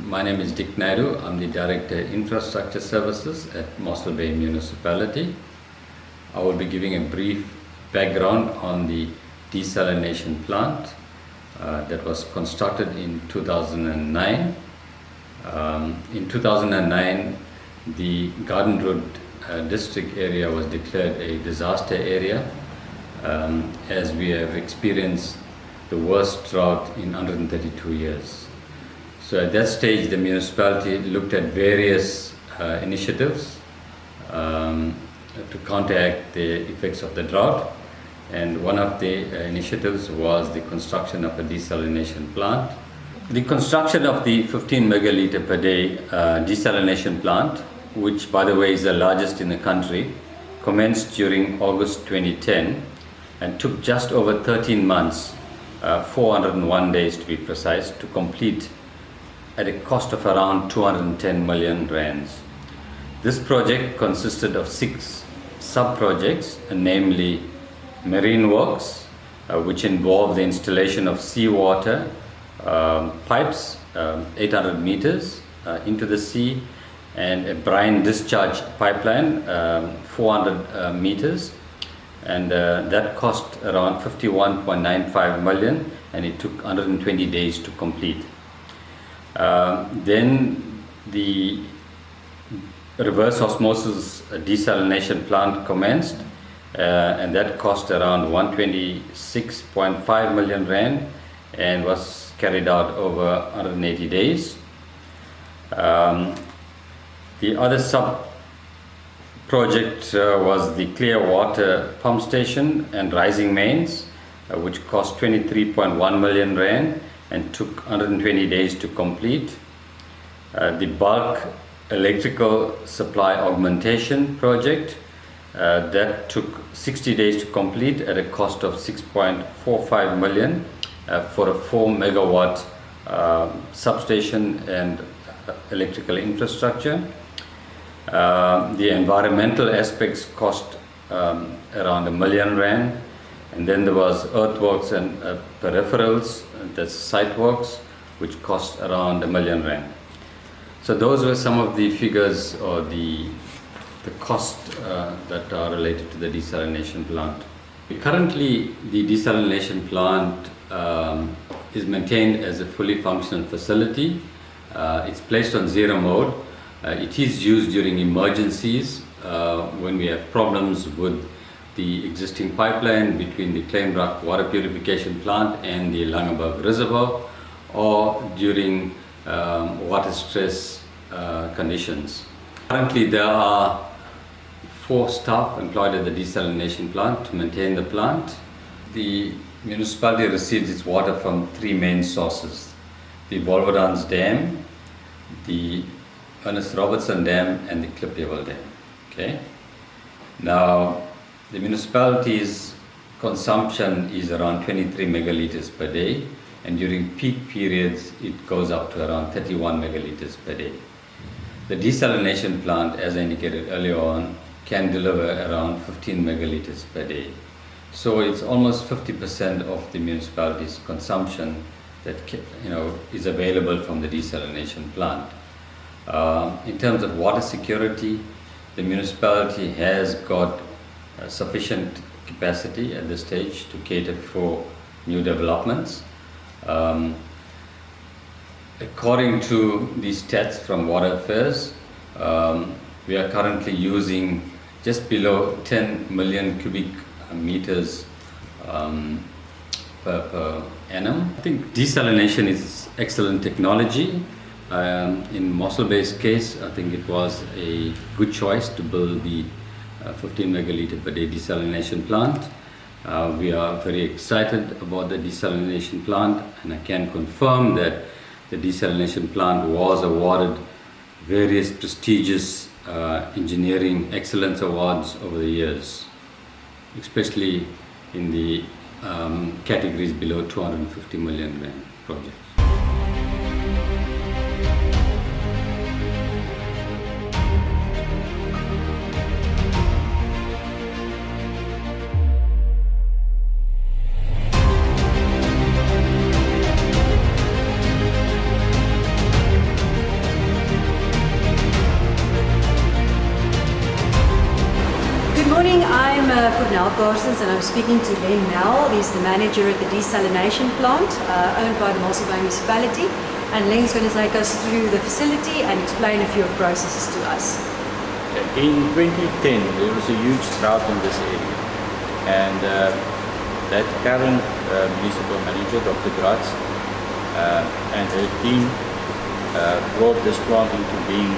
My name is Dick Naidu. I'm the Director Infrastructure Services at Mossel Bay Municipality. I will be giving a brief background on the desalination plant that was constructed in 2009. In 2009, the Garden Road district area was declared a disaster area as we have experienced the worst drought in 132 years. So at that stage, the municipality looked at various initiatives to counteract the effects of the drought, and one of the initiatives was the construction of a desalination plant. The construction of the 15 megaliter per day desalination plant, which by the way is the largest in the country, commenced during August 2010 and took just over 13 months, 401 days to be precise, to complete at a cost of around 210 million rands. This project consisted of 6 sub-projects, namely marine works, which involved the installation of seawater pipes 800 meters into the sea, and a brine discharge pipeline 400 meters, and that cost around 51.95 million, and it took 120 days to complete. Then the reverse osmosis desalination plant commenced, and that cost around 126.5 million rand and was carried out over 180 days. The other sub-project was the clear water pump station and rising mains, which cost 23.1 million rand and took 120 days to complete. The bulk electrical supply augmentation project, that took 60 days to complete at a cost of 6.45 million for a 4 megawatt substation and electrical infrastructure. The environmental aspects cost around 1 million rand, and then there was earthworks and peripherals, that's site works, which cost around 1 million rand. So those were some of the figures or the cost that are related to the desalination plant. Currently, the desalination plant is maintained as a fully functional facility. It's placed on zero mode. It is used during emergencies when we have problems with the existing pipeline between the Kleinbrak water purification plant and the Langeberg reservoir, or during water stress conditions. Currently, there are 4 staff employed at the desalination plant to maintain the plant. The municipality receives its water from 3 main sources: the Wolverans Dam, the Ernest Robertson Dam, and the Klipjewel Dam. Okay. Now, the municipality's consumption is around 23 megaliters per day, and during peak periods it goes up to around 31 megaliters per day. The desalination plant, as I indicated earlier on, can deliver around 15 megaliters per day. So it's almost 50% of the municipality's consumption that is available from the desalination plant. In terms of water security, the municipality has got sufficient capacity at this stage to cater for new developments. According to the stats from Water Affairs, we are currently using just below 10 million cubic meters per annum. I think desalination is excellent technology. In Mossel Bay's case, I think it was a good choice to build the 15 megaliter per day desalination plant. We are very excited about the desalination plant, and I can confirm that the desalination plant was awarded various prestigious engineering excellence awards over the years, especially in the categories below 250 million rand projects. Parsons and I'm speaking to Len Nell. He's the manager at the Desalination plant owned by the Mossel Bay Municipality. And Len's going to take us through the facility and explain a few of the processes to us. In 2010 there was a huge drought in this area, and that current municipal manager, Dr. Gratz, and her team brought this plant into being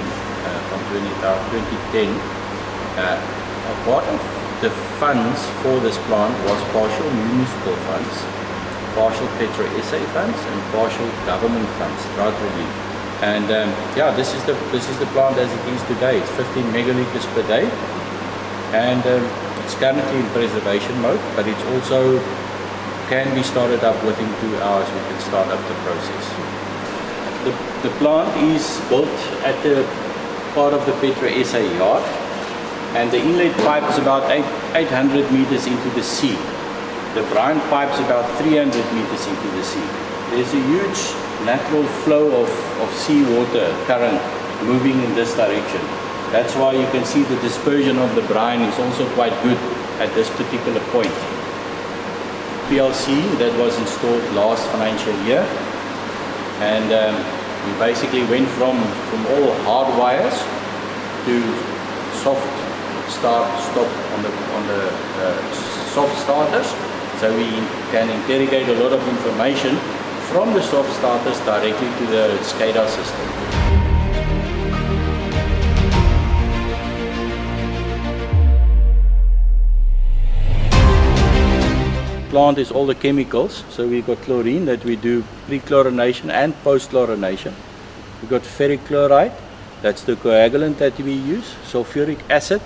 from 2010. A part of the funds for this plant was partial municipal funds, partial Petro SA funds, and partial government funds, drought relief. And yeah, this is the plant as it is today. It's 15 megaliters per day, and it's currently in preservation mode, but it's also can be started up within 2 hours. We can start up the process. The plant is built at the part of the Petro SA yard, and the inlet pipe is about 800 meters into the sea. The brine pipe is about 300 meters into the sea. There's a huge natural flow of seawater current moving in this direction. That's why you can see the dispersion of the brine is also quite good at this particular point. PLC that was installed last financial year, and we basically went from all hard wires to soft stop on the soft starters, so we can interrogate a lot of information from the soft starters directly to the SCADA system. Plant is all the chemicals, so we've got chlorine that we do pre-chlorination and post-chlorination. We've got ferric chloride, that's the coagulant that we use. Sulfuric acid,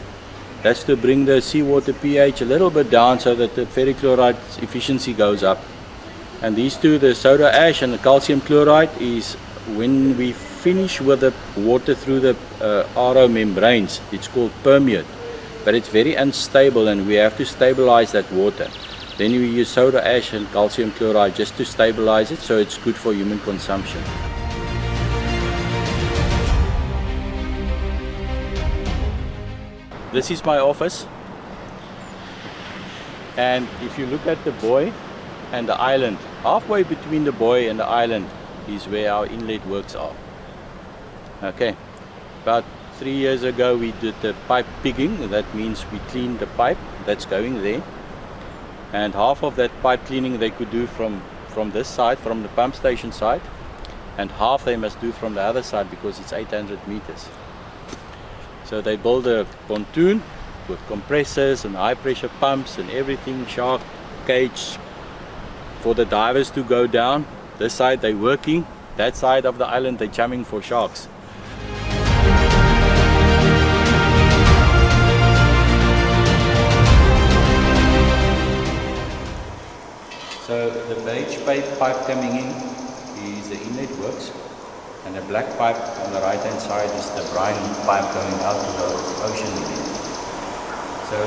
that's to bring the seawater pH a little bit down so that the ferric chloride efficiency goes up. And these two, the soda ash and the calcium chloride, is when we finish with the water through the RO membranes. It's called permeate, but it's very unstable and we have to stabilize that water. Then we use soda ash and calcium chloride just to stabilize it, so it's good for human consumption. This is my office, and if you look at the buoy and the island, halfway between the buoy and the island is where our inlet works are. Okay, about 3 years ago we did the pipe pigging. That means we cleaned the pipe that's going there, and half of that pipe cleaning they could do from this side, from the pump station side, and half they must do from the other side because it's 800 meters. So they build a pontoon with compressors and high pressure pumps and everything, shark cage for the divers to go down. This side they're working, that side of the island they're chumming for sharks. So the beige pipe coming in is the inlet works, and the black pipe on the right hand side is the brine pipe going out to the ocean again. So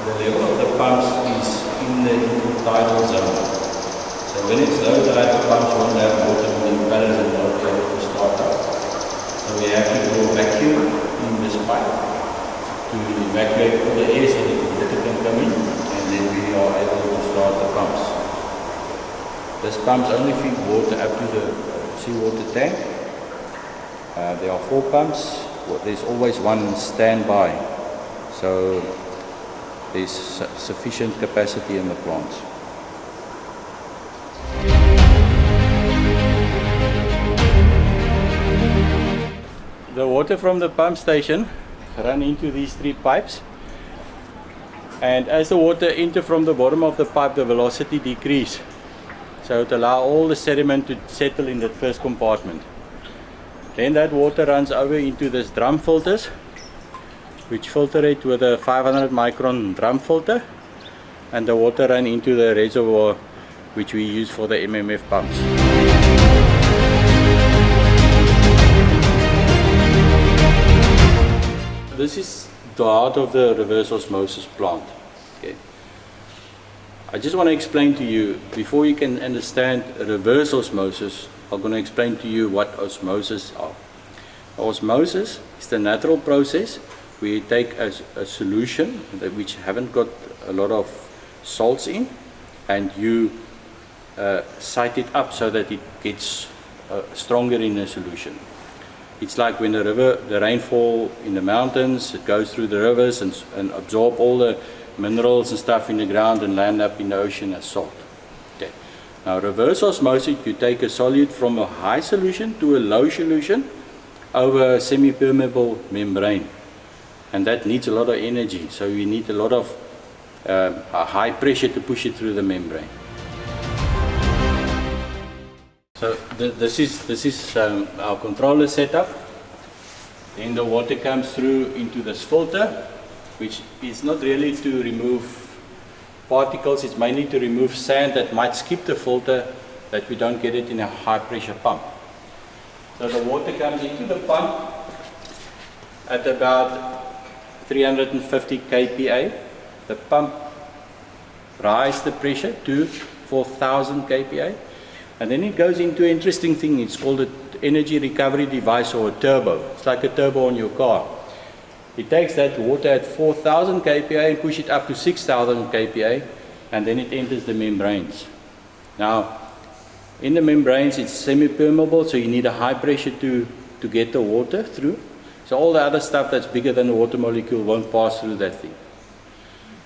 the level of the pumps is in the tidal zone. So when it's low tide, the pumps won't have water in the impellers and not be able to start up. So we have to go vacuum in this pipe to evacuate all the air so that the water can come in, and then we are able to start the pumps. This pumps only feed water up to the seawater tank. There are 4 pumps. There's always one standby, so there's sufficient capacity in the plants. The water from the pump station run into these 3 pipes, and as the water enters from the bottom of the pipe, the velocity decreases. So it allows all the sediment to settle in that first compartment. Then that water runs over into this drum filters, which filter it with a 500 micron drum filter, and the water run into the reservoir which we use for the MMF pumps. This is the heart of the reverse osmosis plant. Okay. I just want to explain to you, before you can understand reverse osmosis, I'm going to explain to you what osmosis are. Osmosis is the natural process where you take a solution which haven't got a lot of salts in, and you sight it up so that it gets stronger in the solution. It's like when the rainfall in the mountains, it goes through the rivers and absorb all the minerals and stuff in the ground and land up in the ocean as salt. Okay. Now reverse osmosis, you take a solute from a high solution to a low solution over a semi-permeable membrane, and that needs a lot of energy, so you need a lot of high pressure to push it through the membrane. So this is our controller setup. Then the water comes through into this filter, which is not really to remove particles, it's mainly to remove sand that might skip the filter, that we don't get it in a high pressure pump. So the water comes into the pump at about 350 kPa. The pump rises the pressure to 4,000 kPa. And then it goes into an interesting thing, it's called an energy recovery device, or a turbo. It's like a turbo on your car. It takes that water at 4,000 kPa and push it up to 6,000 kPa, and then it enters the membranes. Now, in the membranes it's semi-permeable, so you need a high pressure to get the water through. So all the other stuff that's bigger than the water molecule won't pass through that thing.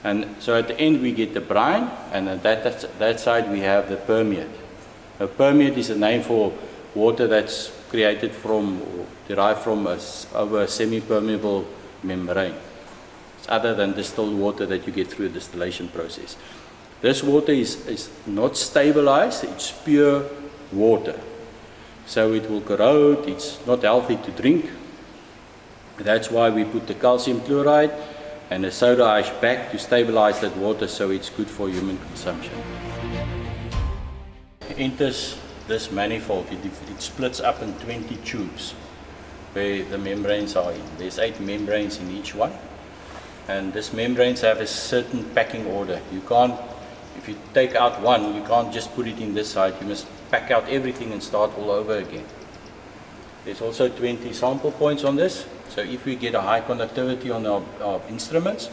And so at the end we get the brine, and at that side we have the permeate. A permeate is a name for water that's created from, or derived from over a semi-permeable membrane. It's other than distilled water that you get through a distillation process. This water is not stabilized, it's pure water. So it will corrode, it's not healthy to drink. That's why we put the calcium chloride and the soda ash back to stabilize that water, so it's good for human consumption. Enters this manifold, it splits up in 20 tubes where the membranes are in. There's 8 membranes in each one, and these membranes have a certain packing order. You can't, if you take out one, you can't just put it in this side, you must pack out everything and start all over again. There's also 20 sample points on this, so if we get a high conductivity on our instruments,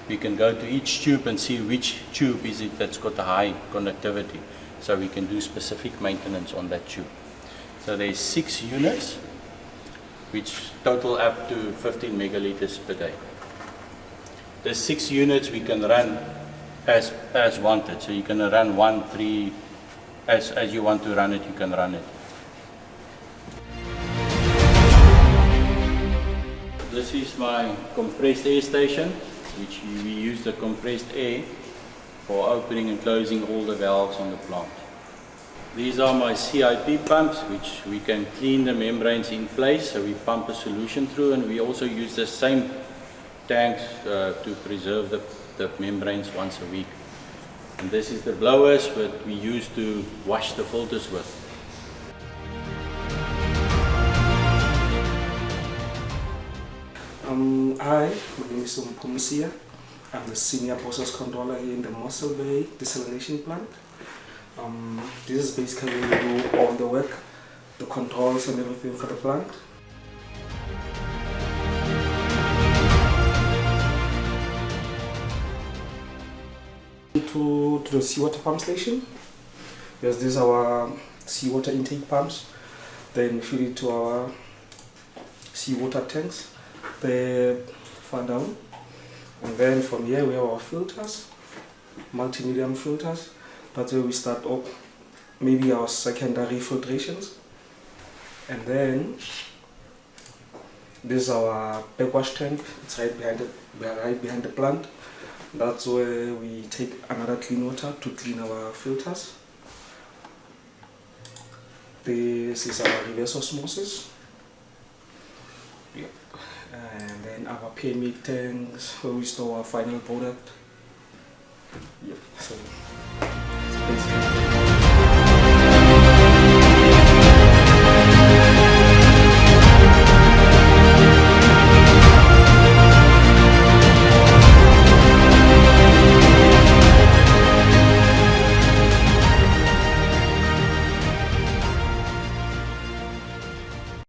we can go to each tube and see which tube is it that's got a high conductivity, so we can do specific maintenance on that tube. So there's 6 units which total up to 15 megaliters per day. The 6 units we can run as wanted, so you can run 1, 3, as you want to run it, you can run it. This is my compressed air station, which we use the compressed air for opening and closing all the valves on the plant. These are my CIP pumps, which we can clean the membranes in place, so we pump a solution through, and we also use the same tanks to preserve the membranes once a week. And this is the blowers that we use to wash the filters with. Hi, my name is Mpumsia. I'm the senior process controller here in the Mossel Bay Desalination plant. This is basically where we do all the work, the controls and everything for the plant. To the seawater pump station. Yes, these are our seawater intake pumps. Then feed it to our seawater tanks. They're far down. And then from here we have our filters, multi-medium filters. That's where we start up maybe our secondary filtrations. And then this is our backwash tank. It's right behind the plant. That's where we take another clean water to clean our filters. This is our reverse osmosis. Yep. And then our pyramid tanks where we store our final product. Yep. So basically